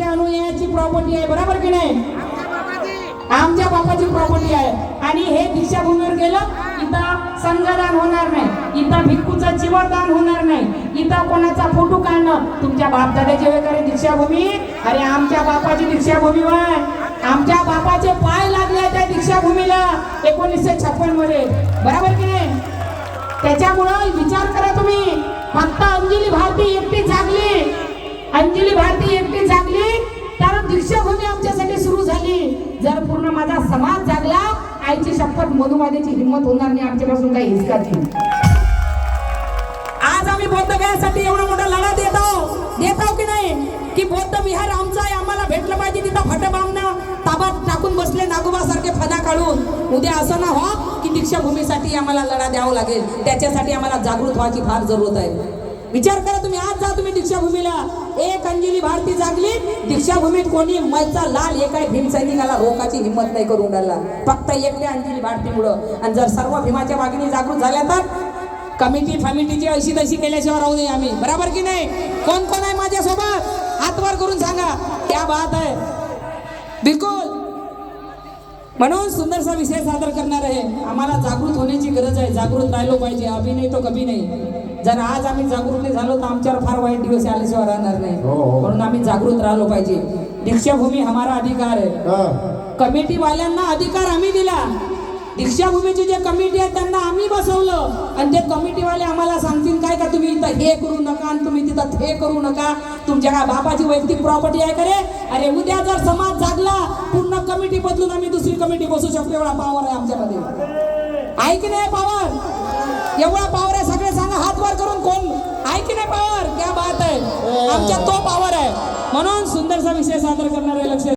अनुयायाची property आहे, बरोबर की नाही? आमच्या बापाची प्रॉपर्टी आहे. आणि हे दीक्षाभूमीवर गेलं, इथं संघदान होणार नाही, इथं भिक्खूचं चिवरदान होणार नाही, इथं कोणाचा फोटो काढणं. तुमच्या बापदादाची वगैरे दीक्षाभूमी, अरे आमच्या बापाची दीक्षाभूमी आहे. आमच्या बापाचे पाय लागले त्या दीक्षाभूमीला 1956 मध्ये, बरोबर की नाही? त्याच्यामुळं विचार करा तुम्ही. फक्त अंजली भारती एकटी जागली, अंजली भारती एकटी जागली तर दीक्षाभूमी आमच्यासाठी सुरू झाली. जर पूर्ण माझा समाज जागला, आईची शपथ मधुमादेची हिंमत होणार नाही आमच्यापासून काही हिसका नाही. आज आम्ही बौद्ध गयासाठी एवढा मोठा लढा देतो की नाही, की बौद्ध विहार आमचं आहे, आम्हाला भेटलं पाहिजे. तिथं फटबामनं ताबात टाकून बसले नागोबासारखे फदा काढून. उद्या असं ना हो की दीक्षाभूमीसाठी आम्हाला लढा द्यावा लागेल. त्याच्यासाठी आम्हाला जागृत व्हायची फार जरूरत आहे. विचार करा तुम्ही, आज जा तुम्ही दीक्षाभूमीला, एक अंजली भारती जागली, दीक्षाभूमीत कोणी मैचा लाल एकाही भीम सैनिकाला रोकाची हिंमत नाही करून राहिला, फक्त एकट्या अंजली भारतीमुळं. आणि जर सर्व भीमाच्या वाघिणी जागृत झाल्या तर कमिटी फमिटीची अशी तशी केल्याशिवाय राहू नये आम्ही, बरोबर की नाही? कोण कोण आहे माझ्यासोबत? हात वर करून सांगा. क्या बात आहे, बिलकुल. म्हणून सुंदरसा विषय सादर करणार आहे. आम्हाला जागृत होण्याची गरज आहे, जागृत राहिलो पाहिजे, अभि नाही तो कभी नाही. जर आज आम्ही जागृत नाही झालो तर आमच्यावर फार वाईट दिवस आल्याशिवाय राहणार नाही. म्हणून आम्ही जागृत राहिलो पाहिजे. दीक्षाभूमी हमारा अधिकार आहे. कमिटी वाल्यांना अधिकार आम्ही दिला. दीक्षाभूमीची जे कमिटी आहे त्यांना आम्ही बसवलं, आणि ते कमिटीवाले आम्हाला सांगतील काय का तुम्ही इथं हे करू नका आणि तुम्ही तिथं हे करू नका. तुमच्या काय बापाची वैयक्तिक प्रॉपर्टी आहे का रे? अरे उद्या जर समाज जागला, पूर्ण कमिटी बदलून आम्ही दुसरी कमिटी बसू शकतो. एवढा पॉवर आहे आमच्यामध्ये, आहे की नाही पॉवर? एवढा पॉवर आहे. सगळे सांगा हात वर करून, कोण आहे की नाही पॉवर? क्या बात आहे, आमच्या तो पॉवर आहे. म्हणून सुंदरसा विषय सादर करणारे लक्ष